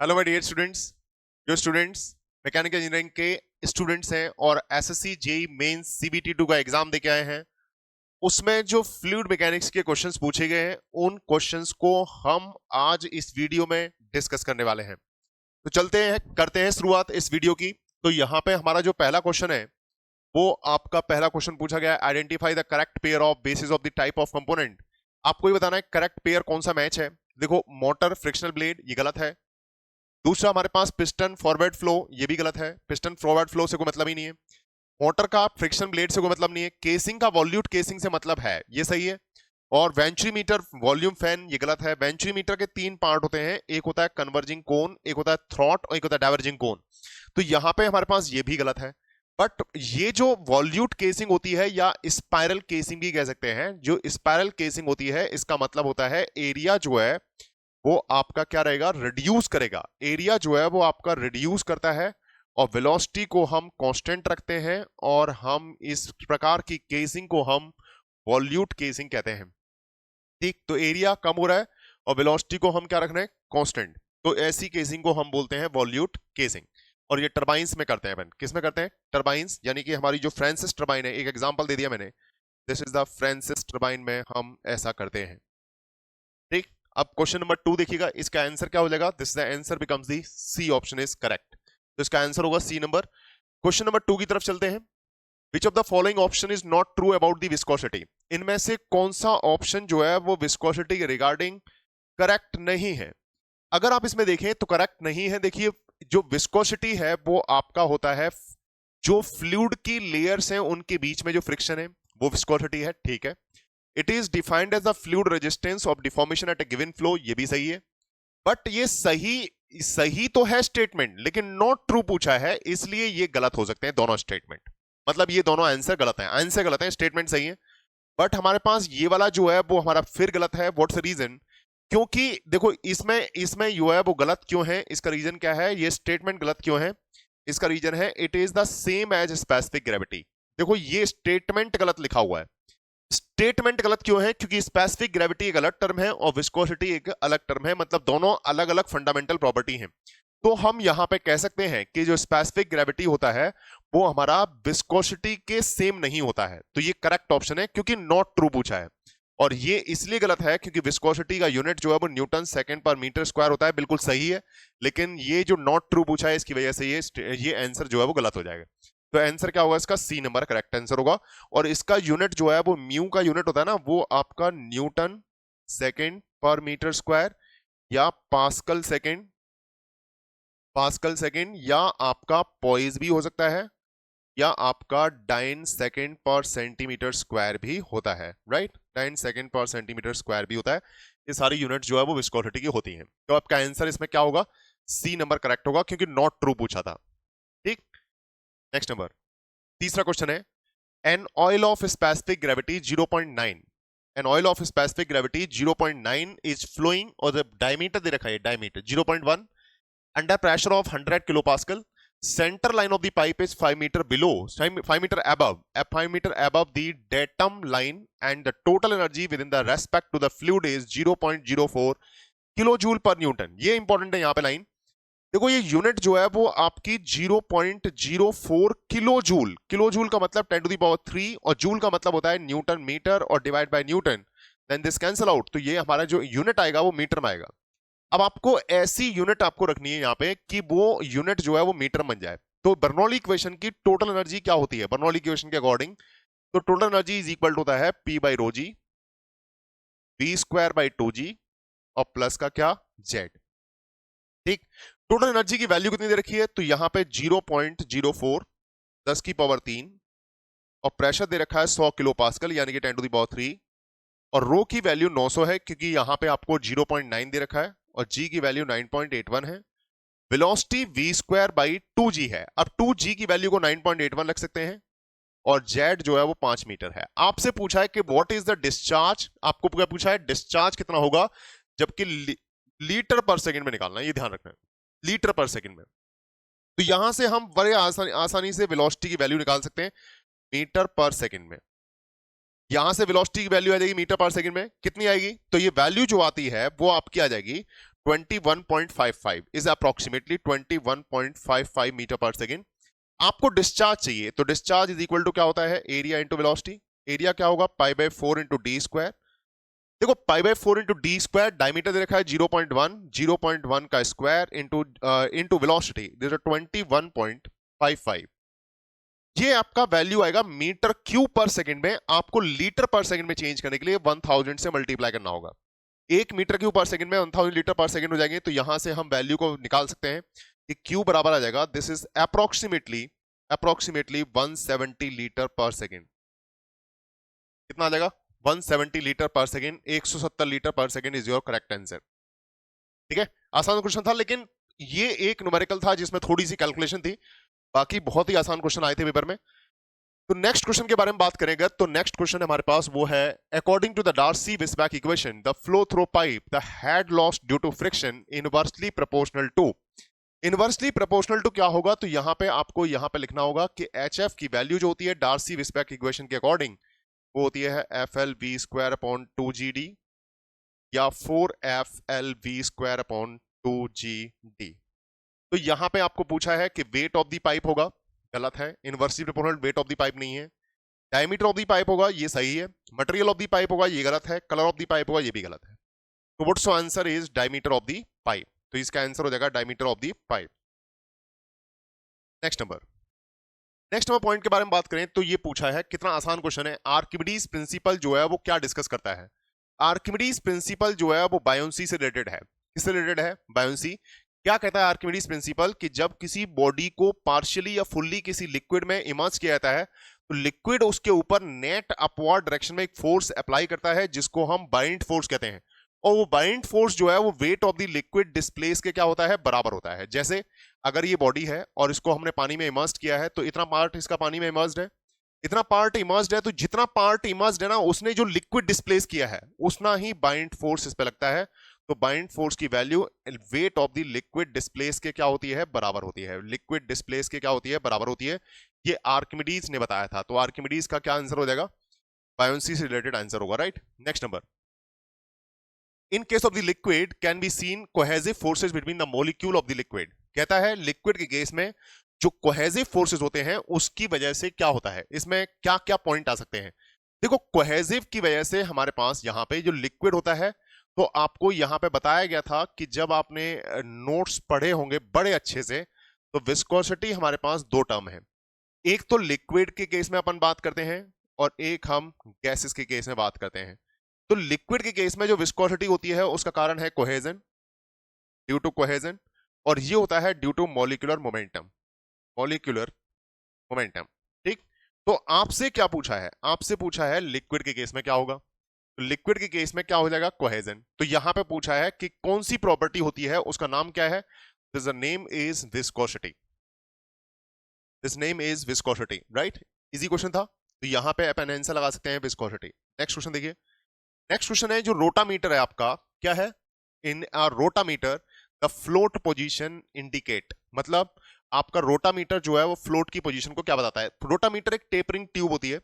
Hello my dear students. जो students mechanical engineering के students हैं और एसएससी जेई मेंस सीबीटी 2 का एग्जाम देके आए हैं, उसमें जो फ्लूइड मैकेनिक्स के क्वेश्चंस पूछे गए हैं उन क्वेश्चंस को हम आज इस वीडियो में डिस्कस करने वाले हैं। तो चलते हैं, करते हैं शुरुआत इस वीडियो की। तो यहाँ पे हमारा जो पहला क्वेश्चन है वो आपका पहला क्वेश्चन पूछा गया है, identify the correct pair of basis of the type of component. आपको ये बताना है करेक्ट पेयर कौन सा मैच है। देखो, मोटर फ्रिक्शनल ब्लेड, ये गलत है। दूसरा हमारे पास पिस्टन फॉरवर्ड फ्लो, ये भी गलत है। पिस्टन फॉरवर्ड फ्लो से कोई मतलब ही नहीं है। मोटर का फ्रिक्शन ब्लेड से कोई मतलब नहीं है। केसिंग का वॉल्यूट केसिंग से मतलब है, ये सही है। और वेंचुरीमीटर वॉल्यूम फैन, ये गलत है। वेंचुरीमीटर के तीन पार्ट होते हैं, एक होता है कन्वर्जिंग कोन, एक होता है थ्रॉट और एक होता है डाइवर्जिंग कोन। तो यहां पे हमारे पास ये भी गलत है। बट ये जो वॉल्यूट केसिंग होती है या स्पाइरल केसिंग भी कह सकते हैं, जो स्पाइरल केसिंग होती है इसका मतलब होता है एरिया जो है वो आपका क्या रहेगा, रिड्यूस करेगा। एरिया जो है वो आपका रिड्यूस करता है और वेलोसिटी को हम कांस्टेंट रखते हैं और हम इस प्रकार की केसिंग को हम वॉल्यूट केसिंग कहते हैं। ठीक, तो एरिया कम हो रहा है और वेलोसिटी को हम क्या रख रहे हैं, कांस्टेंट। तो ऐसी केसिंग को हम बोलते हैं वॉल्यूट केसिंग। और ये टरबाइंस में करते हैं अपन। किस में करते हैं? टरबाइंस, यानी कि हमारी जो फ्रांसिस टरबाइन है, एक एग्जांपल दे दिया मैंने, this is the Francis turbine में हम ऐसा करते हैं। ठीक, अब क्वेश्चन नंबर 2 देखिएगा, इसका आंसर क्या हो जाएगा। This the answer becomes the C option is correct. तो इसका आंसर होगा सी नंबर। क्वेश्चन नंबर 2 की तरफ चलते हैं। विच of the following option is not true about the viscosity. इनमें से कौन सा ऑप्शन जो है वो विस्कोसिटी के रिगार्डिंग करेक्ट नहीं है। अगर आप इसमें देखें तो करेक्ट नहीं है। देखिए, जो विस्कोसिटी है वो आपका होता है जो फ्लूइड की लेयर्स हैं उनके बीच में जो फ्रिक्शन है वो विस्कोसिटी है। ठीक है। It is defined as the fluid resistance of deformation at a given flow, ये भी सही है। बट ये सही सही तो है स्टेटमेंट, लेकिन नॉट ट्रू पूछा है, इसलिए ये गलत हो सकते हैं दोनों स्टेटमेंट। मतलब ये दोनों आंसर गलत हैं। आंसर गलत है, स्टेटमेंट सही है। बट हमारे पास ये वाला जो है वो हमारा फिर गलत है। What's the reason? क्योंकि देखो, इसमें इसमें जो है वो गलत क्यों है, इसका रीजन क्या है, ये स्टेटमेंट गलत क्यों है, इसका रीजन है it is the same as specific gravity. देखो, ये स्टेटमेंट गलत लिखा हुआ है। स्टेटमेंट गलत क्यों है? क्योंकि स्पेसिफिक ग्रेविटी एक अलग टर्म है और विस्कोसिटी एक अलग टर्म है, मतलब दोनों अलग अलग फंडामेंटल प्रॉपर्टी हैं। तो हम यहां पे कह सकते हैं कि जो स्पेसिफिक ग्रेविटी होता है वो हमारा विस्कोसिटी के सेम नहीं होता है। तो ये करेक्ट ऑप्शन है, क्योंकि नॉट ट्रू पूछा है। और ये इसलिए गलत है क्योंकि विस्कोसिटी का यूनिट जो है वो न्यूटन सेकंड पर मीटर स्क्वायर होता है। बिल्कुल सही है, लेकिन ये जो नॉट ट्रू पूछा है इसकी वजह से ये आंसर जो है वो गलत हो जाएगा। तो आंसर क्या होगा इसका? सी नंबर करेक्ट आंसर होगा। और इसका यूनिट जो है वो म्यू का यूनिट होता है ना, वो आपका न्यूटन सेकंड पर मीटर स्क्वायर या पास्कल सेकंड या आपका पॉइस भी हो सकता है, या आपका डाइन सेकंड पर सेंटीमीटर स्क्वायर भी होता है। राइट, डाइन सेकंड पर सेंटीमीटर स्क्वायर भी होता है। ये सारी यूनिट जो है वो विस्कोसिटी की होती हैं। तो आपका आंसर इसमें क्या होगा? सी नंबर करेक्ट होगा, क्योंकि नॉट ट्रू पूछा था। ठीक, नेक्स्ट नंबर, तीसरा क्वेश्चन है, an oil of specific gravity 0.9, an oil of specific gravity 0.9 is flowing, और द डायमीटर दे रखा है, diameter 0.1, under pressure of 100 kilo pascal, center line of the pipe is 5 meter below, 5 meter above the datum line, and the total energy within the respect to the fluid is 0.04 kilojoule per newton। ये important है यहाँ पे line. देखो, ये unit जो है वो आपकी 0.04 किलोजूल, किलोजूल का मतलब 10 to the power 3 और जूल का मतलब होता है न्यूटन मीटर और divide by newton, then this cancel out. तो ये हमारा जो यूनिट आएगा वो मीटर में आएगा। अब आपको ऐसी यूनिट आपको रखनी है यहाँ पे कि वो यूनिट जो है वो मीटर बन जाए। तो बर्नौली इक्वेशन की टोटल एनर्जी क्या होती है बर्नौली इक्वेशन के अकॉर्डिंग? तो total energy is equal to होता है P by rho g, V square by 2G और प्लस का क्या, Z। ठीक, टोटल एनर्जी की वैल्यू कितनी दे रखी है? तो यहां पे 0.04 10 की पावर 3, और प्रेशर दे रखा है 100 किलो पास्कल यानी कि 10 to the power 3, और रो की वैल्यू 900 है क्योंकि यहां पे आपको 0.9 दे रखा है, और जी की वैल्यू 9.81 है। Velocity v square by 2g है। अब 2g की वैल्यू को 9.81 रख सकते हैं, और z जो है वो 5 मीटर है। आपसे पूछा है कि व्हाट इज द डिस्चार्ज, आपको क्या पूछा है, डिस्चार्ज कितना होगा, जबकि लीटर पर सेकंड में निकालना है, ये ध्यान रखना है, लीटर पर सेकंड में। तो यहां से हम बड़े आसानी से वेलोसिटी की वैल्यू निकाल सकते हैं मीटर पर सेकंड में। यहां से वेलोसिटी की वैल्यू आ जाएगी मीटर पर सेकंड में, कितनी आएगी? तो ये वैल्यू जो आती है वो आपकी आ जाएगी 21.55 इज अप्रोक्सीमेटली 21.55 मीटर पर सेकेंड। आपको डिस्चार्ज चाहिए, तो डिस्चार्ज इज इक्वल टू क्या होता है, एरिया इंटू वेलोसिटी। एरिया क्या होगा, पाई/4 इंटू डी स्क्वायर। देखो पाई/4 इंटू डी स्क्वायर, डायमीटर दे रखा है 0.1, 0.1 का स्क्वायर इंटू वेलोसिटी 21.55। ये आपका वैल्यू आएगा मीटर क्यूब पर सेकंड में। आपको लीटर पर सेकंड में चेंज करने के लिए 1000 से मल्टीप्लाई करना होगा। 1 मीटर क्यूब पर सेकंड में 1000 लीटर पर सेकंड हो जाएंगे, तो यहां से हम वैल्यू को निकाल सकते हैं कि क्यू बराबर आ जाएगा, दिस इज अप्रोक्सीमेटली 170 लीटर पर सेकंड। कितना आ जाएगा, 170 लीटर पर सेकंड, 170 लीटर पर second is your correct answer. ठीक है, आसान क्वेश्चन था, लेकिन ये एक न्यूमेरिकल था जिसमें थोड़ी सी कैलकुलेशन थी, बाकी बहुत ही आसान क्वेश्चन आए थे पेपर में। तो नेक्स्ट क्वेश्चन के बारे में बात करेंगे, तो नेक्स्ट क्वेश्चन हमारे पास वो है, according to the Darcy Weisbach equation the flow through pipe the head lost due to friction inversely proportional to. Inversely proportional to क्या होगा, तो यहां पे आपको यहां पे लिखना होगा कि HF की वैल्यू जो होती है डार्सी-वेईसबाक इक्वेशन के अकॉर्डिंग वो होती है FL_V²/2GD या 4FL_V²/2GD। तो यहां पे आपको पूछा है कि वेट ऑफ द पाइप होगा, गलत है, inversely proportional weight of the pipe नहीं है। डायमीटर ऑफ द पाइप होगा, ये सही है। मटेरियल ऑफ द पाइप होगा, ये गलत है। कलर ऑफ द पाइप होगा, ये भी गलत है। तो what's answer is diameter of the pipe, तो इसका आंसर हो जाएगा diameter of the pipe. Next number point के बारे में बात करें तो ये पूछा है, कितना आसान क्वेश्चन है। आर्किमिडीज प्रिंसिपल जो है वो क्या डिस्कस करता है। आर्किमिडीज प्रिंसिपल जो है वो बायोन्सी से रिलेटेड है। किससे रिलेटेड है, बायोन्सी। क्या कहता है आर्किमिडीज प्रिंसिपल कि जब किसी बॉडी को पार्शियली या फुल्ली किसी लिक्विड में इमर्ज किया जाता है तो लिक्विड उसके ऊपर नेट अपवर्ड डायरेक्शन में एक फोर्स अप्लाई करता है जिसको हम बाइंड फोर्स कहते हैं, और वो बाइंड फोर्स जो है वो weight of the liquid displace के क्या होता है, बराबर होता है। जैसे अगर ये बॉडी है और इसको हमने पानी में इमर्ज किया है, तो इतना पार्ट इसका पानी में इमर्ज्ड है, इतना पार्ट इमर्ज्ड है, तो जितना पार्ट इमर्ज्ड है ना, उसने जो लिक्विड डिस्प्लेस किया है उतना ही बाइंड फोर्स इस पे लगता है। तो बाइंड फोर्स की value weight of the liquid displace के क्या होती है, बराबर होती है। लिक्विड डिस्प्लेस के क्या होती है, बराबर होती है। ये आर्किमिडीज ने बताया था, तो आर्किमिडीज का क्या आंसर हो जाएगा, बायोन्सी से रिलेटेड आंसर होगा, right. Next number, in case of the liquid can be seen cohesive forces between the molecule of the liquid. कहता है लिक्विड के केस में जो कोहेसिव फोर्सेस होते हैं उसकी वजह से क्या होता है, इसमें क्या क्या पॉइंट आ सकते हैं। देखो कोहेसिव की वजह से हमारे पास यहाँ पे जो लिक्विड होता है, तो आपको यहां पे बताया गया था कि जब आपने नोट्स पढ़े होंगे बड़े अच्छे से, तो विस्कोसिटी हमारे पास दो टर्म है। एक तो लिक्विड के केस में अपन बात करते हैं और एक हम गैसेस के केस में बात करते हैं। तो लिक्विड के केस में जो विस्कोसिटी होती है उसका कारण है कोहेजन, ड्यू टू कोहेजन, और ये होता है due to molecular momentum, molecular momentum. ठीक, तो आपसे क्या पूछा है, आपसे पूछा है लिक्विड के केस में क्या होगा, तो लिक्विड के केस में क्या हो जाएगा, कोहेजन। तो यहां पे पूछा है कि कौन सी प्रॉपर्टी होती है, उसका नाम क्या है, this name is viscosity, this name is viscosity, right. Easy question था, तो यहां पे अपन आंसर लगा सकते हैं विस्कोसिटी। नेक्स्ट क्वेश्चन देखिए, नेक्स्ट क्वेश्चन है जो रोटामीटर है आपका, क्या है, in a rotameter the float position indicate, मतलब आपका रोटामीटर जो है वो फ्लोट की पोजीशन को क्या बताता है। रोटामीटर एक टेपरिंग ट्यूब होती है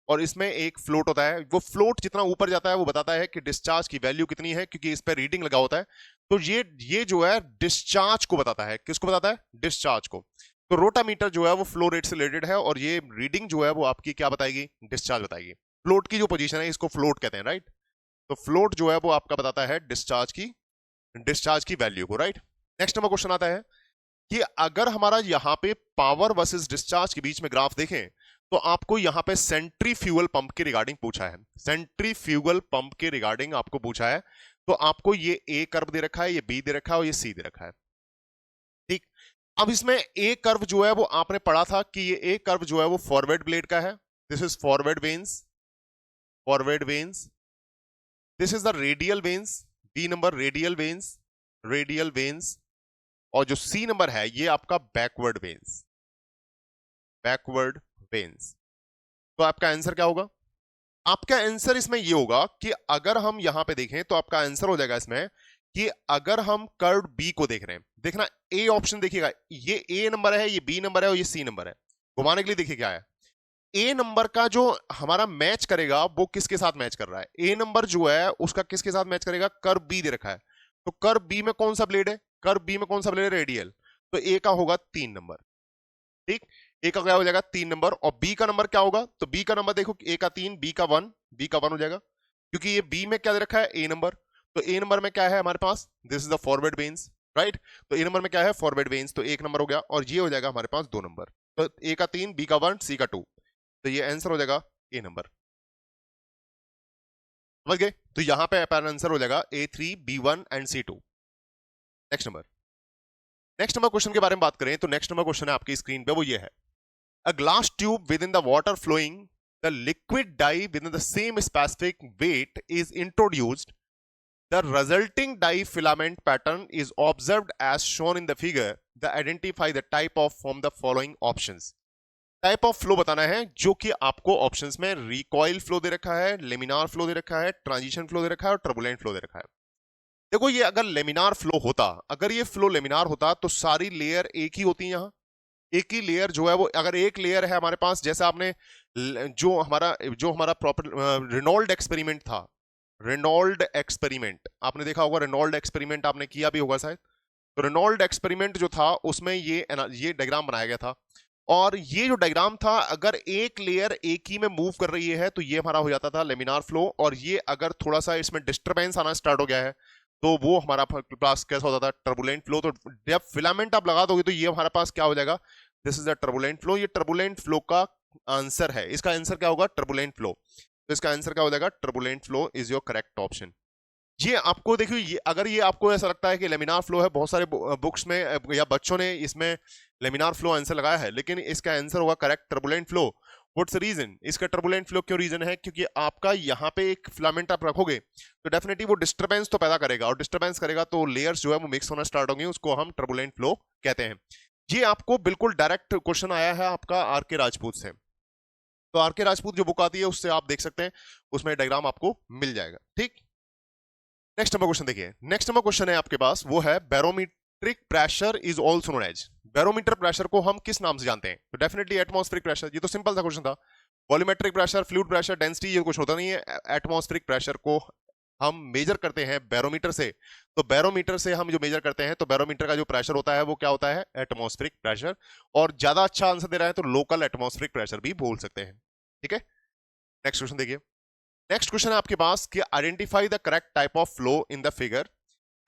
और इसमें एक फ्लोट होता है, वो फ्लोट जितना ऊपर जाता है वो बताता है कि डिस्चार्ज की वैल्यू कितनी है, क्योंकि इस पर रीडिंग लगा होता है। तो ये जो है डिस्चार्ज को बताता है, किसको बताता है, डिस्चार्ज को। तो रोटामीटर जो है वो फ्लो रेट से रिलेटेड है और ये रीडिंग जो है वो आपकी क्या बताएगी, डिस्चार्ज बताएगी। फ्लोट की जो पोजीशन है इसको फ्लोट कहते हैं, राइट। तो फ्लोट जो है वो आपका बताता है डिस्चार्ज की वैल्यू को, राइट। नेक्स्ट नंबर क्वेश्चन आता है कि अगर हमारा यहाँ पे पावर वर्सेस डिस्चार्ज के बीच में ग्राफ देखें, तो आपको यहां पे सेंट्रीफ्यूगल पंप के रिगार्डिंग पूछा है, सेंट्रीफ्यूगल पंप के रिगार्डिंग आपको पूछा है। तो आपको ये ए कर्व दे रखा है, ये बी दे रखा है और ये सी दे रखा है, ठीक। अब इसमें ए कर्व जो है वो आपने पढ़ा था कि ये ए कर्व जो है वो फॉरवर्ड ब्लेड का है, this is forward vanes, forward vanes, this is the radial vanes, B number radial vanes, radial vanes, और जो सी नंबर है ये आपका बैकवर्ड वेन्स, बैकवर्ड वेन्स। तो आपका आंसर क्या होगा, आपका आंसर इसमें ये होगा कि अगर हम यहां पे देखें तो आपका आंसर हो जाएगा इसमें कि अगर हम कर्व बी को देख रहे हैं, देखना ए ऑप्शन देखिएगा, ये ए नंबर है, ये बी नंबर है और ये सी नंबर है। घुमाने के लिए देखिए क्या है, ए नंबर का जो हमारा मैच करेगा वो किसके साथ मैच कर रहा है, ए नंबर जो है उसका किसके साथ मैच करेगा, कर्व बी दे रखा है, तो कर्व बी में कौन सा ब्लेड है, कर्व बी में कौन सा ब्लेड है, रेडियल, तो ए का होगा 3 नंबर। ठीक, ए का क्या हो जाएगा 3 नंबर, और बी का नंबर क्या होगा, तो बी का नंबर देखो, ए का 3, बी का 1, बी का 1 हो जाएगा, क्योंकि ये बी में क्या दे रखा है, ए नंबर, तो ए नंबर में क्या है हमारे पास, this is the forward vanes, right, तो ए नंबर में क्या है, फॉरवर्ड वेन्स, तो 1 नंबर हो गया, और ये हो जाएगा हमारे पास 2 नंबर, तो ए का 3, बी का 1, सी का 2, तो ये आंसर हो जाएगा ए नंबर। समझ गए, तो यहां पे आंसर हो जाएगा A3, B1 and C2। Next number, next number question के बारे में बात करें तो नेक्स्ट नंबर क्वेश्चन है आपकी स्क्रीन पे, वो ये है, a glass tube with in the water flowing, the liquid dye with in the same specific weight is introduced, the resulting dye filament pattern is observed as shown in the figure, the identify the type of from the following options. Type of flow बताना है जो कि आपको options में recoil flow दे रखा है, laminar flow दे रखा है, ट्रांजिशन फ्लो दे रखा है और टर्बुलेंट फ्लो दे रखा है। देखो ये अगर लेमिनार फ्लो होता, अगर ये फ्लो लेमिनार होता तो सारी लेयर एक ही होती, यहां एक ही लेयर जो है वो, अगर एक लेयर है हमारे पास, जैसे आपने जो हमारा प्रॉपर रेनॉल्ड एक्सपेरिमेंट था, रेनॉल्ड एक्सपेरिमेंट आपने देखा होगा, रेनॉल्ड एक्सपेरिमेंट आपने किया भी होगा शायद, तो रेनॉल्ड एक्सपेरिमेंट जो था उसमें ये डायग्राम बनाया गया था, और ये जो डायग्राम था अगर एक लेयर एक ही में मूव कर रही है तो ये हमारा हो जाता था लेमिनार फ्लो, और ये अगर थोड़ा सा इसमें डिस्टरबेंस आना स्टार्ट हो गया है तो वो हमारा पास कैसा होता था, टर्बुलेंट फ्लो। तो जब फिलामेंट आप लगा दोगे तो ये हमारे पास क्या हो जाएगा, this is the turbulent flow. ये टर्बुलेंट फ्लो का आंसर है, इसका आंसर क्या होगा, टर्बुलेंट फ्लो, तो इसका आंसर क्या हो जाएगा, turbulent flow is your correct option. ये आपको देखिए, ये अगर ये आपको ऐसा लगता है कि लेमिनार फ्लो है, बहुत सारे बुक्स में या बच्चों ने इसमें लेमिनार फ्लो आंसर लगाया है, लेकिन इसका आंसर होगा correct turbulent flow. What's reason, इसका टर्बुलेंट फ्लो क्यों रीजन है, क्योंकि आपका यहाँ पे एक फिलामेंट आप रखोगे तो डेफिनेटली वो डिस्टरबेंस तो पैदा करेगा, और डिस्टरबेंस करेगा तो लेयर्स जो है वो मिक्स होना स्टार्ट होंगे, उसको हम टर्बुलेंट फ्लो कहते हैं। ये आपको बिल्कुल डायरेक्ट क्वेश्चन आया है आपका आर के राजपूत से, तो आर के राजपूत जो बुक आती है उससे आप देख सकते हैं, उसमें डायग्राम आपको मिल जाएगा। ठीक, नेक्स्ट नंबर क्वेश्चन देखिए, नेक्स्ट नंबर क्वेश्चन है आपके पास, वो है barometric pressure is also known as, barometer pressure को हम किस नाम से जानते हैं, तो डेफिनेटली एटमॉस्फेरिक प्रेशर, ये तो सिंपल सा क्वेश्चन था। Volumetric pressure, fluid pressure, density, ये कुछ होता नहीं है। एटमॉस्फेरिक प्रेशर को हम मेजर करते हैं बैरोमीटर से, तो बैरोमीटर से हम जो मेजर करते हैं तो बैरोमीटर का जो प्रेशर होता है वो क्या होता है, एटमॉस्फेरिक प्रेशर, और ज्यादा अच्छा आंसर दे रहा है तो लोकल एटमॉस्फेरिक प्रेशर भी बोल सकते हैं। ठीक है, नेक्स्ट क्वेश्चन देखिए, नेक्स्ट क्वेश्चन है आपके पास कि identify the correct type of flow in the figure.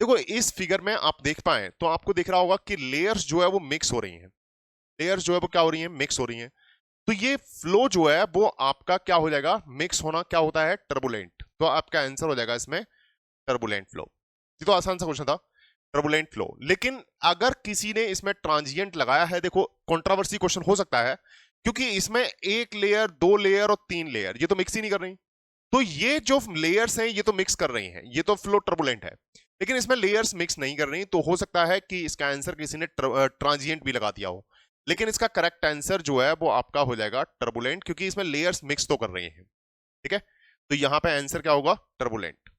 देखो इस फिगर में आप देख पाए तो आपको दिख रहा होगा कि लेयर्स जो है वो मिक्स हो रही हैं, लेयर्स जो है वो क्या हो रही हैं, मिक्स हो रही हैं, तो ये फ्लो जो है वो आपका क्या हो जाएगा, मिक्स होना क्या होता है, टर्बुलेंट, तो आपका आंसर हो जाएगा इसमें टर्बुलेंट फ्लो। ये तो आसान सा क्वेश्चन था, टर्बुलेंट फ्लो। लेकिन अगर किसी ने इसमें ट्रांजिएंट लगाया है, देखो कंट्रोवर्सी क्वेश्चन हो सकता है, क्योंकि इसमें एक लेयर, दो लेयर और तीन लेयर, ये तो मिक्स ही नहीं कर रही, तो ये जो लेयर्स हैं ये तो मिक्स कर रही हैं, ये तो फ्लो टर्बुलेंट है, लेकिन इसमें लेयर्स मिक्स नहीं कर रही, तो हो सकता है कि इसका आंसर किसी ने ट्रांजिएंट भी लगा दिया हो, लेकिन इसका करेक्ट आंसर जो है वो आपका हो जाएगा टर्बुलेंट, क्योंकि इसमें लेयर्स मिक्स तो कर रही हैं। ठीक है, तो यहां पे आंसर क्या होगा, टर्बुलेंट।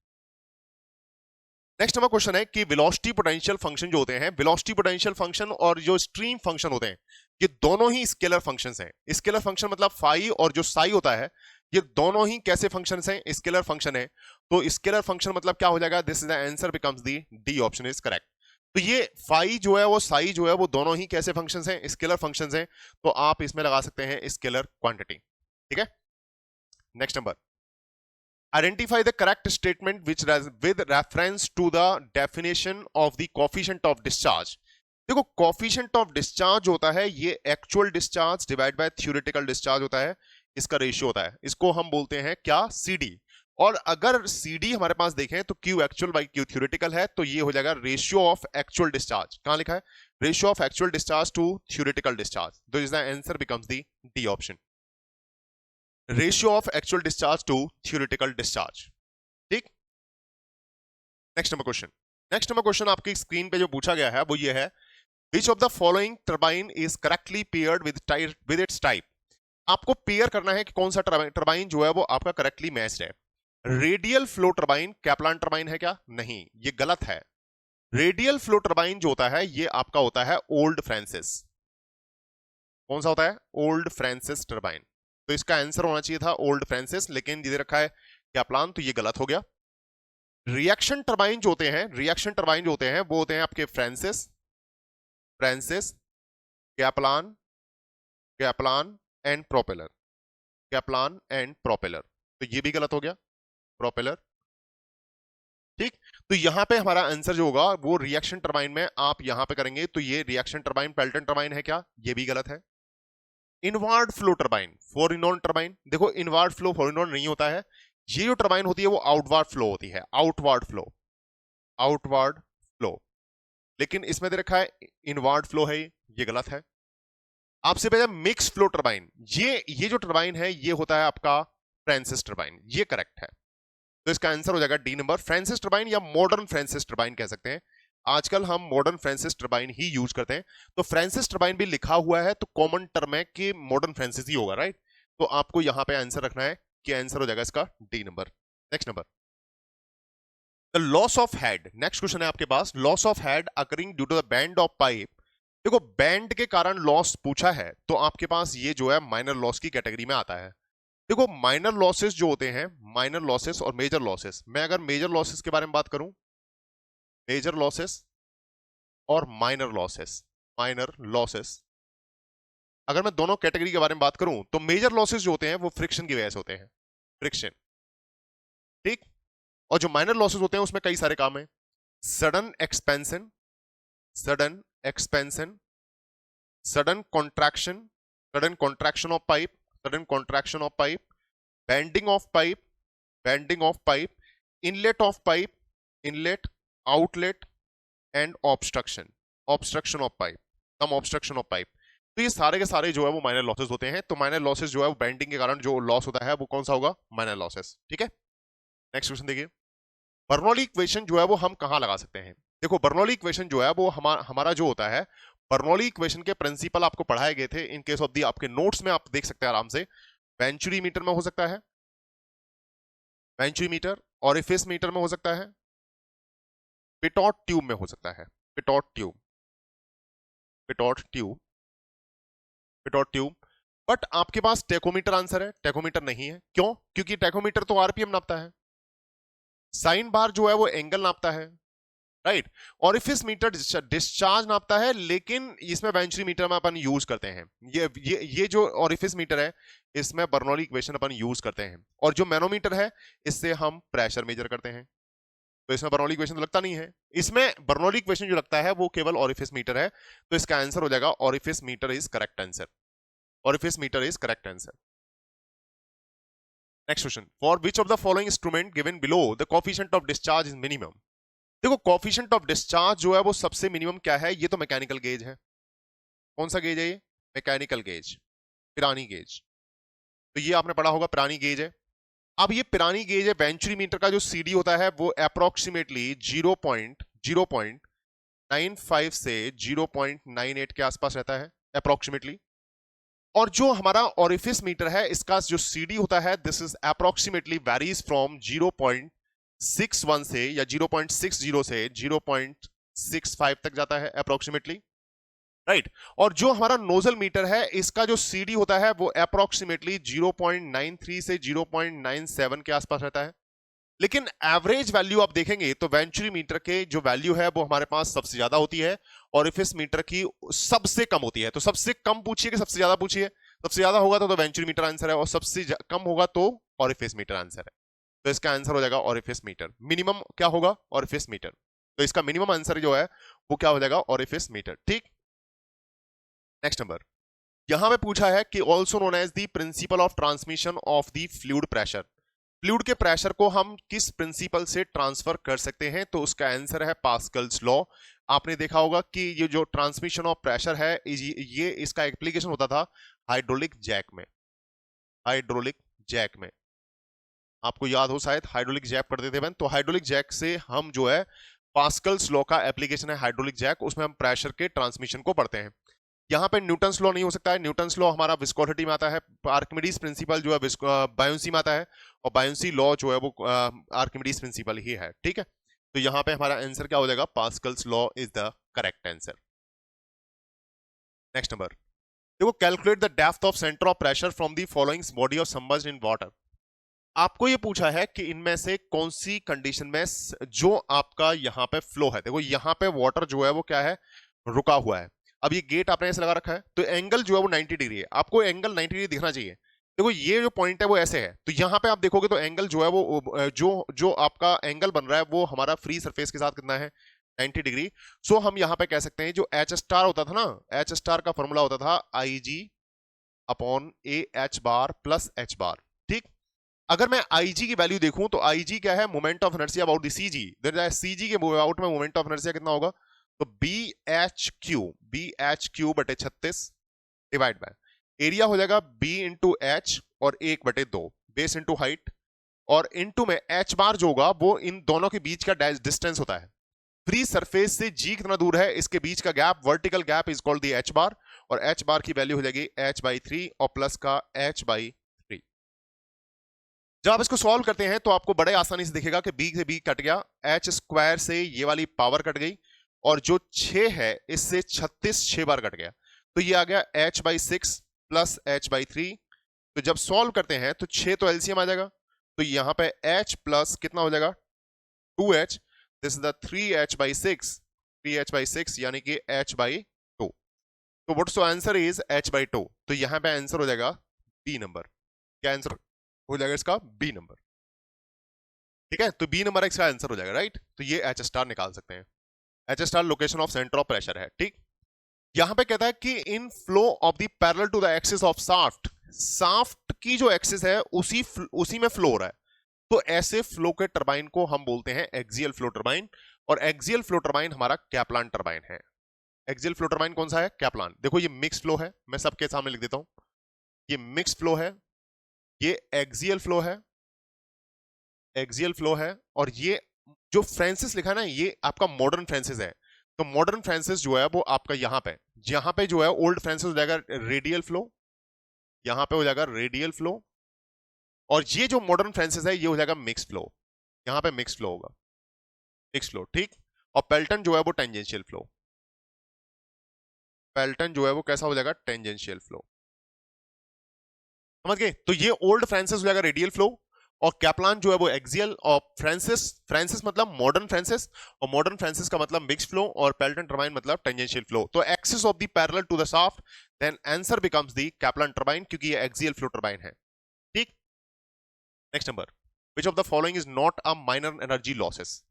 नेक्स्ट हमारा क्वेश्चन है कि वेलोसिटी पोटेंशियल फंक्शन जो होते हैं, वेलोसिटी पोटेंशियल फंक्शन और जो स्ट्रीम फंक्शन होते हैं, ये दोनों ही स्केलर फंक्शंस हैं। स्केलर फंक्शन मतलब फाई और जो साई होता है, ये दोनों ही कैसे फंक्शंस हैं, स्केलर फंक्शन है, तो स्केलर फंक्शन मतलब क्या हो जाएगा, this is the answer becomes the, D option is correct. तो ये फाई जो है वो साई जो है वो दोनों ही कैसे फंक्शंस हैं, स्केलर फंक्शंस हैं, तो आप इसमें लगा सकते हैं स्केलर क्वांटिटी। ठीक है, next number, identify the correct statement which with reference to the definition of the coefficient of discharge। देखो coefficient of discharge होता है ये actual discharge divide by theoretical discharge होता है, इसका रेशियो होता है, इसको हम बोलते हैं क्या, CD। और अगर CD हमारे पास देखें तो Q actual by Q theoretical है, तो ये हो जाएगा रेशियो ऑफ एक्चुअल डिस्चार्ज, कहां लिखा है, ratio of actual discharge to theoretical discharge, तो is the answer becomes the D option, ratio of actual discharge to theoretical discharge. ठीक, next number question, next number question आपकी screen पे जो पूछा गया है वो ये है, which of the following turbine is correctly paired with its type. आपको पेयर करना है कि कौन सा टर्बाइन जो है वो आपका करेक्टली मैच्ड है। Radial flow turbine Kaplan turbine है क्या, नहीं, ये गलत है। रेडियल फ्लो टर्बाइन जो होता है ये आपका होता है ओल्ड फ्रांसिस, कौन सा होता है, ओल्ड फ्रांसिस टर्बाइन, तो इसका आंसर होना चाहिए था ओल्ड फ्रांसिस, लेकिन दे रखा है कैप्लान, तो ये गलत हो गया। रिएक्शन टरबाइन जो होते हैं, रिएक्शन टरबाइन जो होते हैं वो होते हैं आपके Francis, Francis, Kaplan, Kaplan and propeller, Kaplan and propeller. तो ये भी गलत हो गया, प्रोपेलर। ठीक, तो यहां पे हमारा आंसर जो होगा वो रिएक्शन टरबाइन में आप यहां पे करेंगे तो ये रिएक्शन टरबाइन पेल्टन टरबाइन है क्या, ये भी गलत है। इनवार्ड फ्लो टरबाइन, फोरिनोन टरबाइन, देखो इनवार्ड फ्लो फोरिनोन नहीं होता है, ये जो टरबाइन होती है वो आउटवार्ड फ्लो होती है, आउटवार्ड फ्लो, आउटवार्ड फ्लो। लेकिन इसमें दे रखा है इनवार्ड फ्लो है, ये गलत है। आपसे पहले मिक्स फ्लो टरबाइन, ये जो टरबाइन है ये होता है आपका फ्रांसिस टरबाइन, ये करेक्ट है। तो इसका आंसर हो जाएगा डी नंबर, फ्रांसिस टरबाइन या मॉडर्न फ्रांसिस टरबाइन कह सकते हैं। आजकल हम मॉडर्न फ्रांसिस टरबाइन ही यूज करते हैं। तो फ्रांसिस टरबाइन भी लिखा हुआ है तो कॉमन टर्म है कि मॉडर्न फ्रांसिस ही होगा, राइट। तो आपको यहां पे आंसर रखना है कि आंसर हो जाएगा इसका D number. Next number, the loss of head, next question है आपके पास, loss of head occurring due to the bend of pipe. देखो बैंड के कारण लॉस पूछा है तो आपके पास ये जो है माइनर लॉस की कैटेगरी में आता है। देखो माइनर लॉसेस जो होते हैं, माइनर लॉसेस और मेजर लॉसेस, मैं अगर मेजर लॉसेस के बारे में बात करूं, मेजर लॉसेस और माइनर लॉसेस, माइनर लॉसेस, अगर मैं दोनों कैटेगरी के बारे में बात करूं तो मेजर लॉसेस जो होते हैं वो फ्रिक्शन की वजह से होते हैं, फ्रिक्शन। ठीक, और जो माइनर लॉसेस होते हैं उसमें कई सारे काम है, sudden expansion, sudden expansion, sudden contraction, sudden contraction of pipe, sudden contraction of pipe, bending of pipe, bending of pipe, inlet of pipe, inlet, outlet and obstruction, obstruction of pipe, some obstruction of pipe. तो ये सारे के सारे जो है वो minor losses होते हैं। तो माइनर लॉसेस जो है वो बेंडिंग के कारण जो लॉस होता है वो कौन सा होगा, माइनर लॉसेस। ठीक है, नेक्स्ट क्वेश्चन देखिए, बर्नौली इक्वेशन जो है वो हम कहां लगा सकते हैं। देखो बर्नौली इक्वेशन जो है वो हमारा जो होता है, बर्नौली इक्वेशन के प्रिंसिपल आपको पढ़ाए गए थे इन केस ऑफ दी, आपके नोट्स में आप देख सकते हैं आराम से। वेंचुरी मीटर में हो सकता है, वेंचुरी मीटर, ऑरिफिस मीटर में हो सकता है, पिटॉट ट्यूब में हो सकता है, pitot tube, pitot tube, pitot tube. But आपके पास टेकोमीटर आंसर है, टेकोमीटर नहीं है, क्यों, क्योंकि टेकोमीटर तो आरपीएम नापता है, साइन बार जो है वो एंगल नापता है, राइट। ऑरिफिस मीटर डिस्चार्ज नापता है, लेकिन इसमें वेंचुरी मीटर में अपन यूज करते हैं, ये जो ऑरिफिस मीटर है इसमें बर्नौली इक्वेशन अपन यूज करते हैं। और जो मैनोमीटर है इससे हम प्रेशर मेजर करते हैं, तो इसमें बर्नौली इक्वेशन तो लगता नहीं है। इसमें बर्नौली इक्वेशन जो लगता है वो केवल ऑरिफिस मीटर है। तो इसका आंसर हो जाएगा orifice meter is correct answer, orifice meter is correct answer. Next question, for which of the following instrument given below the coefficient of discharge is minimum. देखो कोफिशिएंट ऑफ डिस्चार्ज जो है वो सबसे मिनिमम क्या है, ये तो मैकेनिकल गेज है। कौन सा गेज है ये, मैकेनिकल गेज, पिरानी गेज। तो ये आपने पढ़ा होगा, पिरानी गेज है। अब ये पिरानी गेज है, वेंचुरी मीटर का जो सीडी होता है वो अप्रोक्सीमेटली 0.95 से 0.98 के आसपास रहता है अप्रोक्सीमेटली। और जो हमारा ऑरिफिस मीटर है इसका जो सीडी होता है this is approximately varies from 0.61 से या 0.60 से 0.65 तक जाता है अप्रोक्सीमेटली, राइट। और जो हमारा नोजल मीटर है इसका जो सीडी होता है वो अप्रोक्सीमेटली 0.93 से 0.97 के आसपास रहता है। लेकिन एवरेज वैल्यू आप देखेंगे तो वेंचुरी मीटर के जो वैल्यू है वो हमारे पास सबसे ज्यादा होती है, और इफिस मीटर की सबसे कम होती है। तो सबसे कम पूछिए कि सबसे ज्यादा पूछिए, सबसे ज्यादा होगा तो वेंचुरी मीटर आंसर है, और सबसे कम होगा तो ऑरिफिस मीटर आंसर है। तो इसका आंसर हो जाएगा ऑरिफिस मीटर। मिनिमम क्या होगा, ऑरिफिस मीटर। तो इसका मिनिमम आंसर जो है वो क्या हो जाएगा, ऑरिफिस मीटर। ठीक, नेक्स्ट नंबर, यहां पे पूछा है कि also known as the principle of transmission of the fluid pressure. Fluid के प्रेशर को हम किस प्रिंसिपल से ट्रांसफर कर सकते हैं, तो उसका आंसर है पास्कल्स लॉ। आपने देखा होगा कि ये जो ट्रांसमिशन ऑफ प्रेशर है ये इसका एप्लीकेशन होता था हाइड्रोलिक जैक में, हाइड्रोलिक जैक में। आपको याद हो शायद हाइड्रोलिक जैक पढ़ते थे बहन, तो हाइड्रोलिक जैक से हम जो है पास्कल्स लॉ का एप्लीकेशन है हाइड्रोलिक जैक, उसमें हम प्रेशर के ट्रांसमिशन को पढ़ते हैं। यहाँ पे न्यूटन्स लॉ नहीं हो सकता है, न्यूटन्स लॉ हमारा विस्कोसिटी में आता है, आर्किमिडीज प्रिंसिपल जो है बायोंसी में आता है, और बायोंसी लॉ जो है वो आर्किमिडीज प्रिंसिपल ही है। ठीक है, तो यहाँ पे हमारा आंसर क्या हो जाएगा, Pascal's law is the correct answer. Next number, देखो calculate the depth of centre of pressure from the following body of submerged in water. आपको ये पूछा है कि इनमें से कौन सी कंडीशन में जो आपका यहां पे फ्लो है, देखो यहां पे वाटर जो है वो क्या है, रुका हुआ है। अब ये गेट आपने ऐसे लगा रखा है तो एंगल जो है वो 90 डिग्री है, आपको एंगल 90 डिग्री दिखना चाहिए। देखो ये जो पॉइंट है वो ऐसे है, तो यहां पे आप देखोगे तो एंगल जो है वो जो जो आपका एंगल बन रहा है वो हमारा फ्री सरफेस के साथ कितना है, 90 डिग्री। सो हम यहां पे कह सकते हैं जो एच स्टार होता था ना, एच स्टार का फॉर्मूला होता था I G upon A H bar plus H bar. ठीक, अगर मैं IG की वैल्यू देखूं तो IG क्या है, moment of inertia about the CG, CG के अबाउट में मोमेंट ऑफ इनर्शिया कितना होगा, तो BH क्यू बटे 36 डिवाइड बाय एरिया हो जाएगा B इंटू एच और 1/2 बेस इंटू हाइट, और इंटू में एच बार जो होगा वो इन दोनों के बीच का डिस्टेंस होता है। फ्री सरफेस से G कितना दूर है, इसके बीच का gap, vertical gap is called the H bar, और एच बार की वैल्यू हो जाएगी h/3 और प्लस का h/3। जब आप इसको सॉल्व करते हैं तो आपको बड़े आसानी से दिखेगा कि b से b कट गया, h स्क्वायर से ये वाली पावर कट गई, और जो 6 है इससे 36 6 बार कट गया, तो ये आ गया h/6 प्लस h/3। तो जब सॉल्व करते हैं तो 6 तो एलसीएम आ जाएगा, तो यहां पे h प्लस कितना हो जाएगा 2h, this is the 3h/6 यानी कि h/2। तो what's the answer is h/2, तो यहां पे आंसर हो जाएगा बी नंबर। क्या आंसर हो जाएगा इसका, बी नंबर। ठीक है, तो बी नंबर इसका आंसर हो जाएगा, राइट। तो ये एच स्टार निकाल सकते हैं, H star location of centre of pressure है। ठीक, यहां पे कहता है कि in flow of the parallel to the axis of shaft, shaft की जो एक्सिस है उसी में फ्लो हो रहा है, तो ऐसे फ्लो के टरबाइन को हम बोलते हैं एक्सियल फ्लो टरबाइन, और एक्सियल फ्लो टरबाइन हमारा कैप्लान टरबाइन है। एक्सियल फ्लो टरबाइन कौन सा है, कैप्लान। देखो ये मिक्स फ्लो है, मैं सबके सामने लिख देता हूं, ये मिक्स फ्लो है, ये एक्सियल फ्लो है, एक्सियल फ्लो है, और ये जो फ्रांसिस लिखा है ना ये आपका मॉडर्न फ्रांसिस है। तो मॉडर्न फ्रांसिस जो है वो आपका यहां पे जो है ओल्ड फ्रांसिस हो जाएगा रेडियल फ्लो, यहां पे हो जाएगा रेडियल फ्लो, और ये जो मॉडर्न फ्रांसिस है ये हो जाएगा मिक्स फ्लो, यहां पे मिक्स फ्लो होगा, मिक्स फ्लो। ठीक, और पेल्टन जो है वो टेंजेंशियल फ्लो, पेल्टन जो है वो कैसा हो जाएगा, टेंजेंशियल फ्लो। समझ गए, तो ये ओल्ड फ्रांसिस हो जाएगा रेडियल फ्लो, और कैप्लान जो है वो एक्सियल, और फ्रांसिस, फ्रांसिस मतलब मॉडर्न फ्रांसिस, और मॉडर्न फ्रांसिस का मतलब मिक्स फ्लो, और पेल्टन टरबाइन मतलब टेंजेंशियल फ्लो। तो axis of the parallel to the shaft, then answer becomes the Kaplan turbine, क्योंकि ये एक्सियल फ्लो टरबाइन है। ठीक, next number, which of the following is not a minor energy losses.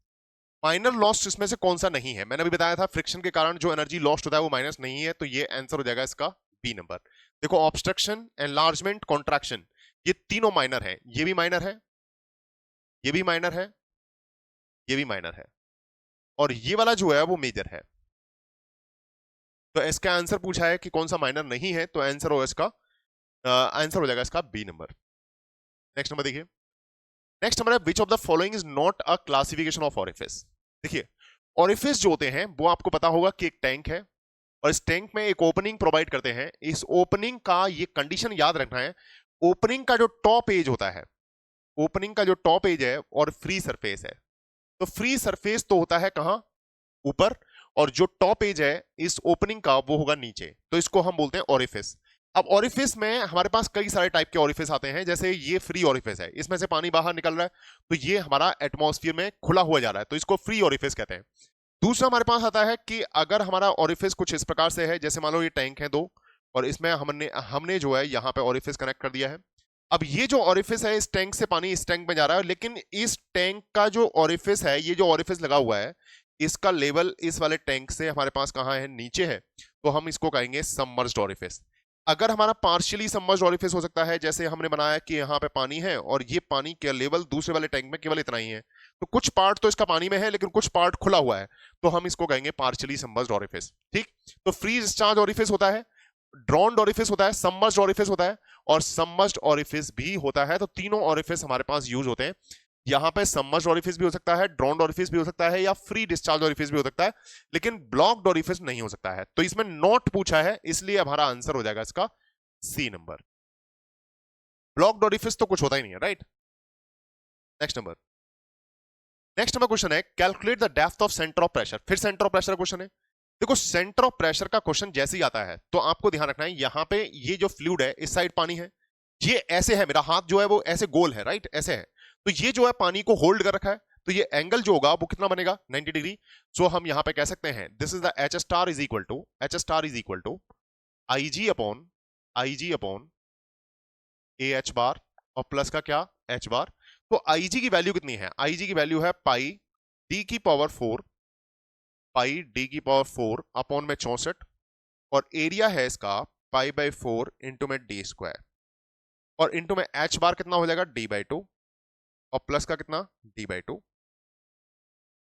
Minor loss इसमें से कौन सा नहीं है, मैंने अभी बताया था फ्रिक्शन के कारण जो एनर्जी लॉस्ट होता है वो माइनस नहीं है, तो ये आंसर हो जाएगा इसका बी नंबर। देखो ऑब्स्ट्रक्शन, एनलार्जमेंट, कॉन्ट्रैक्शन, ये तीनों माइनर है, ये भी माइनर है, ये भी माइनर है, ये भी माइनर है, और ये वाला जो है वो मेजर है। तो इसका आंसर पूछा है कि कौन सा माइनर नहीं है, तो आंसर हो इसका आंसर हो जाएगा इसका बी नंबर। नेक्स्ट नंबर देखिए, नेक्स्ट नंबर है which of the following is not a classification of orifice. देखिए ऑरिफिस जो होते हैं वो आपको पता होगा कि एक टैंक है, और इस टैंक में एक ओपनिंग प्रोवाइड करते हैं। इस ओपनिंग का ये कंडीशन याद रखना है, ओपनिंग का जो टॉप एज होता है, ओपनिंग का जो टॉप एज है और फ्री सरफेस है, तो फ्री सरफेस तो होता है कहां, ऊपर, और जो टॉप एज है इस ओपनिंग का वो होगा नीचे, तो इसको हम बोलते हैं ओरिफिस। अब ओरिफिस में हमारे पास कई सारे टाइप के ओरिफिस आते हैं, जैसे ये फ्री ओरिफिस है, इसमें से पानी बाहर निकल रहा है, तो ये हमारा एटमॉस्फेयर में खुला हुआ जा रहा है, तो इसको फ्री ओरिफिस कहते हैं। दूसरा हमारे पास आता है कि अगर हमारा ओरिफिस कुछ इस प्रकार से है, जैसे मान लो ये टैंक है दो, और इसमें हमने हमने जो है यहाँ पे ओरिफिस कनेक्ट कर दिया है। अब ये जो ओरिफिस है इस टैंक से पानी इस टैंक में जा रहा है, लेकिन इस टैंक का जो ओरिफिस है, ये जो ओरिफिस लगा हुआ है, इसका लेवल इस वाले टैंक से हमारे पास कहाँ है, नीचे है, तो हम इसको कहेंगे सबमर्ज्ड ओरिफिस। अगर हमारा पार्शियली सबमर्ज्ड ओरिफिस हो सकता है, जैसे हमने बनाया कि यहाँ पे पानी है और ये पानी का लेवल दूसरे वाले टैंक में केवल इतना ही है, तो कुछ पार्ट तो इसका पानी में है लेकिन कुछ पार्ट खुला हुआ है, तो हम इसको कहेंगे पार्शियली सबमर्ज्ड ओरिफिस। ठीक, तो फ्री डिस्चार्ज ओरिफिस होता है, ड्रॉन्ड ओरिफिस होता है, सबमर्ज्ड ओरिफिस होता है, और सबमर्ज्ड ओरिफिस भी होता है। तो तीनों ओरिफिस हमारे पास यूज होते हैं। यहां पे सबमर्ज्ड ओरिफिस भी हो सकता है, ड्रॉन्ड ओरिफिस भी हो सकता है, या फ्री डिस्चार्ज ओरिफिस भी हो सकता है, लेकिन ब्लॉक्ड ओरिफिस नहीं हो सकता है। तो इसमें नॉट पूछा है, इसलिए हमारा आंसर हो जाएगा इसका सी नंबर। ब्लॉक्ड ओरिफिस तो कुछ होता ही नहीं है, right. Next number, next number question है calculate the depth of centre of pressure. फिर सेंटर ऑफ प्रेशर क्वेश्चन है। देखो सेंटर ऑफ प्रेशर का क्वेश्चन जैसे ही आता है तो आपको ध्यान रखना है, यहां पे ये जो फ्लूइड है इस साइड पानी है, ये ऐसे है, मेरा हाथ जो है वो ऐसे गोल है, राइट, ऐसे है, तो ये जो है पानी को होल्ड कर रखा है, तो ये एंगल जो होगा वो कितना बनेगा, 90 डिग्री। सो हम यहां पे कह सकते हैं this is the H star is equal to, H star is equal to I G upon A H bar, और प्लस का क्या, एच बार। तो आई जी की वैल्यू कितनी है, आई जी की वैल्यू है पाई डी की पावर 4, पाई डी की पावर 4 अपॉन में 64, और एरिया है इसका पाई बाई 4 इंटू में डी स्क्वायर, और इंटू में एच बार कितना हो जाएगा, डी बाई 2, और प्लस का कितना, डी बाई 2।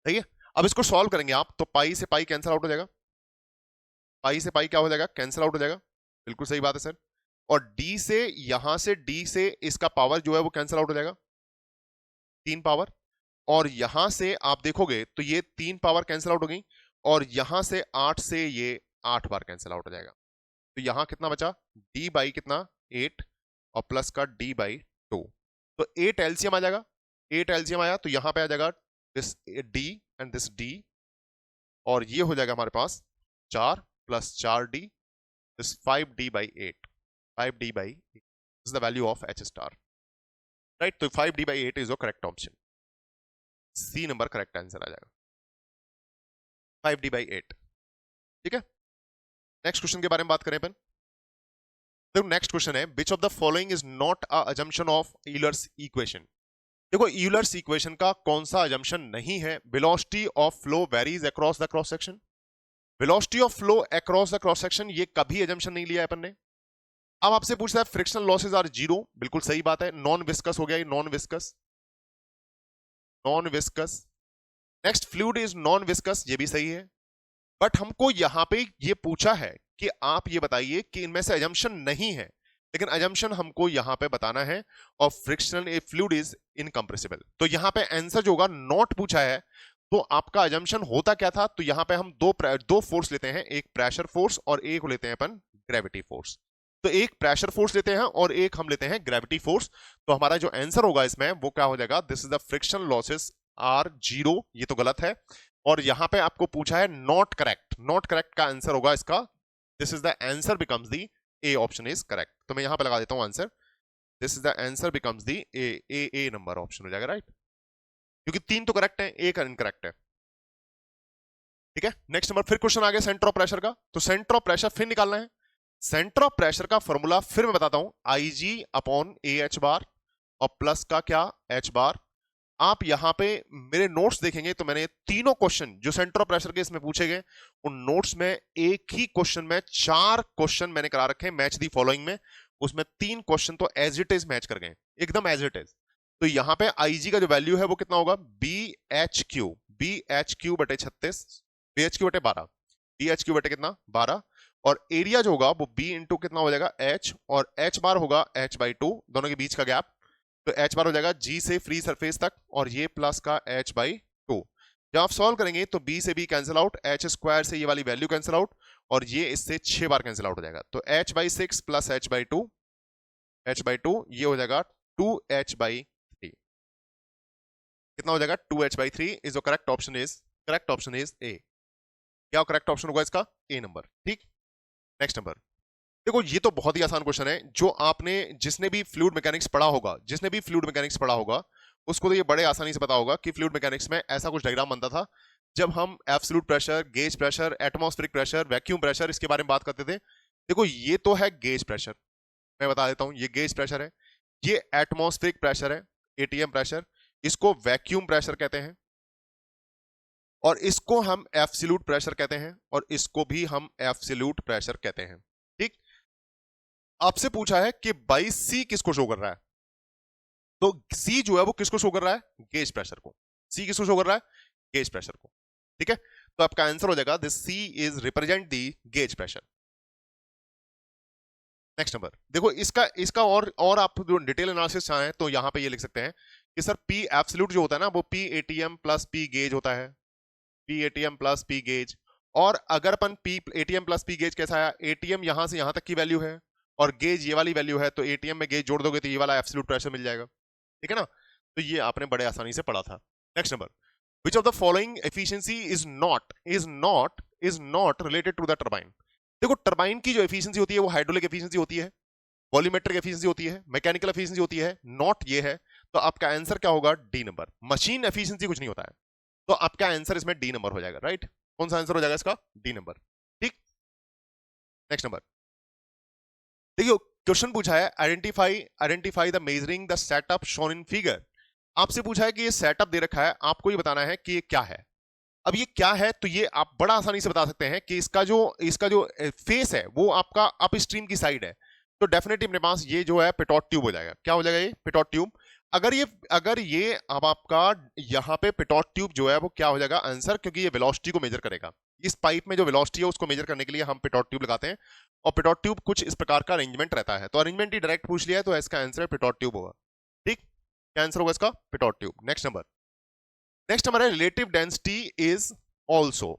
ठीक है, अब इसको सॉल्व करेंगे आप, तो पाई से पाई कैंसिल आउट हो जाएगा, पाई से पाई क्या हो जाएगा, कैंसिल आउट हो जाएगा, बिल्कुल सही बात है सर। और डी से, यहां से डी से इसका पावर जो है वो कैंसिल आउट हो जाएगा, 3 पावर, और यहां से आप देखोगे तो ये 3 पावर कैंसिल आउट हो गई, और यहां से 8 से ये 8 बार कैंसिल आउट हो जाएगा। तो यहां कितना बचा, डी बाई कितना, 8, और प्लस का डी बाई 2। तो 8 एलसीएम आ जाएगा, 8 एलसीएम आया तो यहां पे आ जाएगा this D and this D, और ये हो जाएगा हमारे पास 4 plus 4 D, this 5d by 8, 5d by 8 is the value of H star, right. तो 5d by 8 is the correct option, C number correct answer आ जाएगा, 5d बाई 8। ठीक है, नेक्स्ट क्वेश्चन के बारे में बात करें अपन। देखो नेक्स्ट क्वेश्चन है, which of the following is not a assumption of Euler's equation. देखो यूलर्स इक्वेशन का कौन सा अजम्पशन नहीं है, velocity of flow varies across the cross section, velocity of flow across the cross section, ये कभी assumption नहीं लिया है अपन ने। अब आपसे पूछता है फ्रिक्शनल लॉसेज आर जीरो, बिल्कुल सही बात है, नॉन विस्कस हो गया ये, non viscous, non viscous. Next fluid is non viscous, ये भी सही है, बट हमको यहां पे ये पूछा है कि आप ये बताइए कि इनमें से अजम्पशन नहीं है, लेकिन अजम्पशन हमको यहां पे बताना है, और frictional A fluid is incompressible. तो यहां पे आंसर जो होगा नॉट पूछा है, तो आपका अजम्पशन होता क्या था, तो यहां पे हम दो फोर्स लेते हैं, एक प्रेशर फोर्स और एक लेते हैं अपन ग्रेविटी फोर्स। तो एक प्रेशर फोर्स लेते हैं और एक हम लेते हैं ग्रेविटी फोर्स। तो हमारा जो आंसर होगा इसमें वो क्या हो जाएगा, this is the friction losses are zero, ये तो गलत है। और यहां पे आपको पूछा है नॉट करेक्ट, नॉट करेक्ट का आंसर होगा इसका, this is the answer becomes the A option is correct. तो मैं यहां पे लगा देता हूं answer, this is the answer becomes the A number option हो जाएगा, राइट, क्योंकि 3 तो करेक्ट है, एक इनकरेक्ट है। ठीक है, नेक्स्ट नंबर, फिर क्वेश्चन आ गया सेंटर ऑफ प्रेशर का, तो सेंटर ऑफ प्रेशर फिर निकालना है। सेंटर ऑफ प्रेशर का फॉर्मूला फिर मैं बताता हूं, आई G upon A H bar, और प्लस का क्या, एच बार। आप यहां पे मेरे नोट्स देखेंगे तो मैंने तीनों क्वेश्चन जो सेंटर ऑफ प्रेशर के इसमें पूछे गए, उन नोट्स में एक ही क्वेश्चन में 4 क्वेश्चन मैंने करा रखे हैं मैच दी फॉलोइंग में, उसमें 3 क्वेश्चन तो एज इट इज मैच कर गए, एकदम एज इट इज। तो यहां पे आईजी का जो वैल्यू है वो कितना होगा, बी एच क्यू बटे 36, बी एच क्यू बटे 12, बी एच क्यू बटे कितना 12, और एरिया जो होगा वो बी इंटू कितना हो जाएगा एच, और एच बार होगा एच बाई 2, दोनों के बीच का गैप, तो एच बार हो जाएगा जी से फ्री सरफेस तक, और ये प्लस का एच बाई 2। जब आप सॉल्व करेंगे तो बी से B cancel out, H square से ये वाली वैल्यू कैंसिल आउट, और ये इससे 6 बार कैंसिल आउट हो जाएगा, तो H by 6 plus H by 2, H by 2 ये हो जाएगा 2h बाई 3, कितना हो जाएगा 2h by 3 is the correct option is a. क्या करेक्ट ऑप्शन होगा इसका, ए नंबर। ठीक, नेक्स्ट नंबर, देखो ये तो बहुत ही आसान क्वेश्चन है, जो आपने जिसने भी फ्लूइड मैकेनिक्स पढ़ा होगा, जिसने भी फ्लूइड मैकेनिक्स पढ़ा होगा उसको तो ये बड़े आसानी से पता होगा कि फ्लूइड मैकेनिक्स में ऐसा कुछ डायग्राम बनता था जब हम absolute pressure, gauge pressure, atmospheric pressure, vacuum pressure, इसके बारे में बात करते थे। देखो ये तो है गेज प्रेशर, मैं बता देता हूं ये गेज प्रेशर है, ये एटमॉस्फेरिक प्रेशर है, एटीएम प्रेशर, इसको वैक्यूम प्रेशर कहते हैं, और इसको हम एब्सोल्यूट प्रेशर कहते हैं, और इसको भी हम एब्सोल्यूट प्रेशर कहते हैं। ठीक, आपसे पूछा है कि बाई सी किसको शो कर रहा है, तो सी जो है वो किसको शो कर रहा है, गेज प्रेशर को, सी किसको शो कर रहा है, गेज प्रेशर को। ठीक है, तो आपका आंसर हो जाएगा this C is represent the gauge pressure. Next number, देखो इसका इसका और आप जो डिटेल एनालिसिस चाहें तो यहां पे ये लिख सकते हैं कि सर पी एब्सोल्यूट जो होता है ना वो P ATM plus P gauge होता है, P ATM plus P gauge. और अगर अपन P ATM plus P gauge कैसा है, एटीएम यहां से यहां तक की वैल्यू है और गेज ये वाली वैल्यू है, तो एटीएम में गेज जोड़ दोगे तो ये वाला एब्सोल्यूट प्रेशर मिल जाएगा। ठीक है ना, तो ये आपने बड़े आसानी से पढ़ा था। Next number, which of the following efficiency is not related to the turbine. देखो टरबाइन की जो एफिशिएंसी होती है वो हाइड्रोलिक एफिशिएंसी होती है, वॉल्यूमेट्रिक एफिशिएंसी होती है, मैकेनिकल एफिशिएंसी होती है, नॉट ये है। तो आपका आंसर क्या होगा? D number. मशीन एफिशिएंसी कुछ नहीं होता है, तो आपका आंसर इसमें डी नंबर हो जाएगा। राइट, कौन सा आंसर हो जाएगा इसका? D number. ठीक, नेक्स्ट नंबर देखियो, क्वेश्चन पूछा है identify identify the measuring the setup shown in figure. आपसे पूछा है कि ये सेटअप दे रखा है, आपको ये बताना है कि ये क्या है। अब ये क्या है, तो ये आप बड़ा आसानी से बता सकते हैं कि इसका जो फेस है वो आपका अप स्ट्रीम की साइड है, तो डेफिनेटली अपने पास ये जो है पिटोट ट्यूब हो जाएगा। क्या हो जाएगा? ये पिटोट ट्यूब। अगर ये अब आपका यहाँ पे पिटोट ट्यूब जो है वो क्या हो जाएगा आंसर, क्योंकि ये वेलोसिटी को मेजर करेगा। इस पाइप में जो वेलोसिटी है उसको मेजर करने के लिए हम पिटोट ट्यूब लगाते हैं, और पिटोट ट्यूब कुछ इस प्रकार का अरेंजमेंट रहता है, तो अरेंजमेंट ही डायरेक्ट पूछ लिया है, तो इसका आंसर पिटोट ट्यूब होगा। ठीक, क्या आंसर होगा इसका? Pitot tube. नेक्स्ट नंबर है relative density is also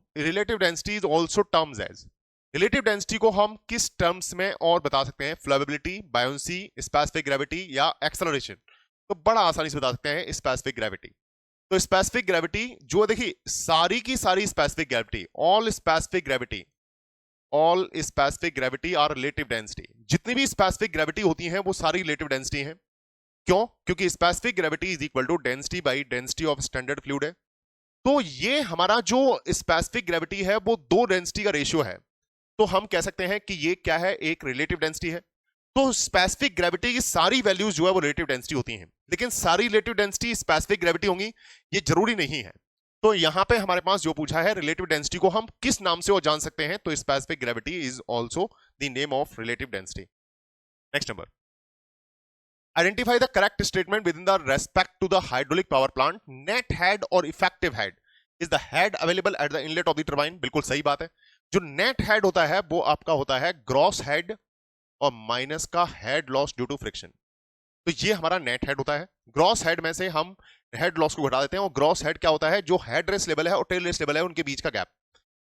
terms as. Relative density को हम किस टर्म्स में और बता सकते हैं? फ्लोएबिलिटी, बायोंसी, स्पेसिफिक ग्रेविटी या एक्सेलरेशन। तो बड़ा आसानी से बता सकते हैं स्पेसिफिक ग्रेविटी। तो स्पेसिफिक ग्रेविटी जो देखिए सारी की सारी specific gravity, all specific gravity are relative density. जितनी भी स्पेसिफिक ग्रेविटी होती हैं वो सारी रिलेटिव डेंसिटी हैं। क्यों? क्योंकि specific gravity is equal to density by density of standard fluid है। तो ये हमारा जो स्पेसिफिक ग्रेविटी है वो दो डेंसिटी का रेशियो है, तो हम कह सकते हैं कि ये क्या है? एक रिलेटिव डेंसिटी है। तो स्पेसिफिक ग्रेविटी की सारी वैल्यूज जो है वो रिलेटिव डेंसिटी होती हैं, लेकिन सारी रिलेटिव डेंसिटी स्पेसिफिक ग्रेविटी होंगी ये जरूरी नहीं है। तो यहां पे हमारे पास जो पूछा है रिलेटिव डेंसिटी को हम किस नाम से वो जान सकते हैं, तो specific gravity is also the name of relative density. Next number, identify the correct statement with in the respect to the hydraulic power plant. Net head और effective head is the head available at the inlet of the turbine. बिल्कुल सही बात है। जो net head होता है वो आपका होता है ग्रॉस हेड और माइनस का head loss due to friction. तो ये हमारा नेट हेड होता है। ग्रॉस हेड में से हम हेड लॉस को घटा देते हैं, और ग्रॉस हेड क्या होता है? जो हेड रेस्ट लेवल है और टेल रेस्ट लेवल है उनके बीच का गैप,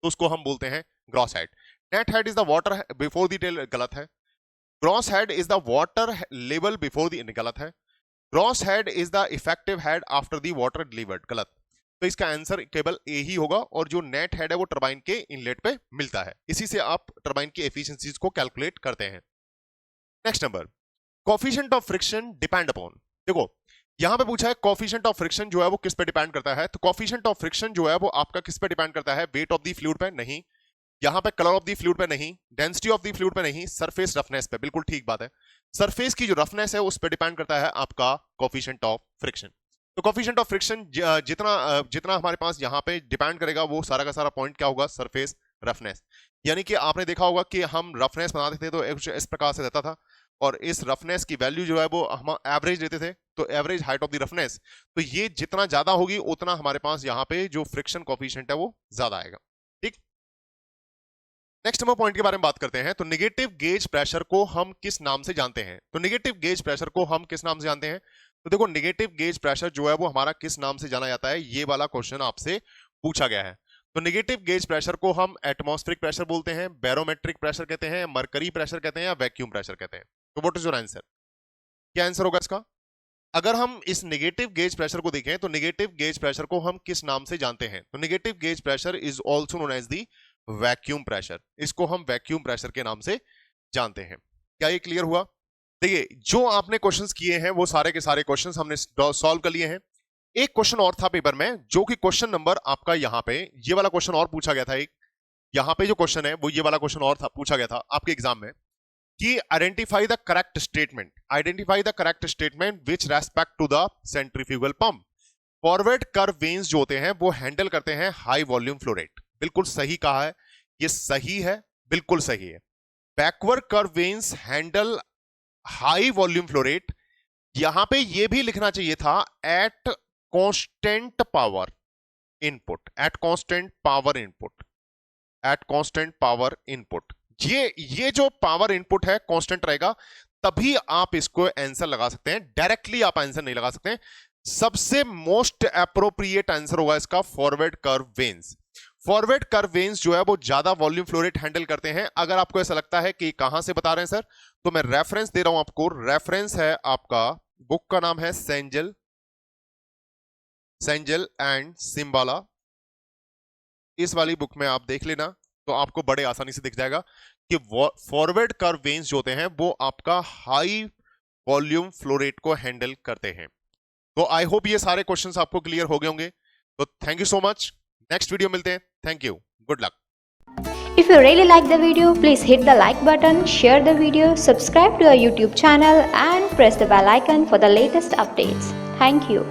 तो उसको हम बोलते हैं gross head. Net head is the water before the tail, गलत है। Gross head is the water level before the, गलत है। Gross head is the effective head after the water delivered, गलत। तो इसका आंसर केवल ए ही होगा, और जो नेट हेड है वो टरबाइन के इनलेट पे मिलता है। इसी से आप टरबाइन की एफिशिएंसीज को कैलकुलेट करते हैं। Next number, coefficient of friction depend upon. देखो यहां पे पूछा है कोफिशिएंट ऑफ फ्रिक्शन जो है वो किस पे डिपेंड करता है, तो कोफिशिएंट ऑफ फ्रिक्शन जो है वो आपका किस पे डिपेंड करता है? वेट ऑफ द फ्लूइड पे नहीं, यहां पे कलर ऑफ द फ्लूइड पे नहीं, डेंसिटी ऑफ द फ्लूइड पे नहीं, सरफेस रफनेस पे। बिल्कुल ठीक बात है, सरफेस की जो रफनेस है उस पे डिपेंड करता है आपका कोफिशिएंट ऑफ फ्रिक्शन। तो कोफिशिएंट ऑफ फ्रिक्शन जितना हमारे पास यहाँ पे डिपेंड करेगा वो सारा का सारा पॉइंट क्या होगा? Surface roughness. यानी कि आपने देखा होगा कि हम रफनेस बनाते थे तो इस प्रकार से रहता था, और इस रफनेस की वैल्यू जो है वो हम एवरेज लेते थे, तो average height of the roughness, तो ये जितना ज्यादा होगी उतना हमारे पास यहाँ पे जो फ्रिक्शन कोफिशिएंट है वो ज्यादा आएगा। ठीक, नेक्स्ट हम पॉइंट के बारे में बात करते हैं। तो नेगेटिव गेज प्रेशर को हम किस नाम से जानते हैं? तो नेगेटिव गेज प्रेशर को हम किस नाम से जानते हैं? तो देखो नेगेटिव गेज प्रेशर जो है वो हमारा किस नाम से जाना जाता है, ये वाला क्वेश्चन आपसे पूछा गया है। तो नेगेटिव गेज प्रेशर को हम एटमॉस्फेरिक प्रेशर बोलते हैं, बैरोमेट्रिक प्रेशर कहते हैं, मरकरी प्रेशर कहते हैं, या वैक्यूम प्रेशर कहते हैं। तो व्हाट इज योर आंसर? क्या आंसर होगा इसका? अगर हम इस नेगेटिव गेज प्रेशर को देखें तो नेगेटिव गेज प्रेशर को हम किस नाम से जानते हैं? तो negative gauge pressure is also known as the vacuum pressure. इसको हम वैक्यूम प्रेशर के नाम से जानते हैं। क्या ये क्लियर हुआ? देखिए जो आपने क्वेश्चंस किए हैं वो सारे के सारे क्वेश्चंस हमने सॉल्व कर लिए हैं। एक क्वेश्चन और था पेपर में, जो कि क्वेश्चन नंबर आपका यहाँ पे ये वाला क्वेश्चन और पूछा गया था। एक यहाँ पे जो क्वेश्चन है वो ये वाला क्वेश्चन और था, पूछा गया था आपके एग्जाम में कि identify the correct statement which respect to the centrifugal pump. Forward curve vanes जो होते हैं वो हैंडल करते हैं हाई वॉल्यूम फ्लो रेट। बिल्कुल सही कहा है, ये सही है, बिल्कुल सही है। Backward curve veins handle high volume flow rate. यहां पे ये भी लिखना चाहिए था at constant power input, at constant power input. ये जो पावर इनपुट है कांस्टेंट रहेगा, तभी आप इसको आंसर लगा सकते हैं। डायरेक्टली आप आंसर नहीं लगा सकते। सबसे मोस्ट एप्रोप्रिएट आंसर होगा इसका forward curve veins. Forward curve vanes जो है वो ज्यादा वॉल्यूम फ्लो रेट हैंडल करते हैं। अगर आपको ऐसा लगता है कि कहां से बता रहे हैं सर, तो मैं रेफरेंस दे रहा हूं आपको। रेफरेंस है आपका, बुक का नाम है सेंजल एंड सिम्बाला। इस वाली बुक में आप देख लेना तो आपको बड़े आसानी से दिख जाएगा कि फॉरवर्ड कर्व वेन्स जो होते हैं वो आपका हाई वॉल्यूम फ्लो रेट को हैंडल करते हैं। तो आई होप ये सारे क्वेश्चंस आपको क्लियर हो गए होंगे। तो thank you so much, next video मिलते हैं। Thank you, good luck. If you really like the video, please hit the like button, share the video, subscribe to our YouTube channel and press the bell icon for the latest updates. Thank you.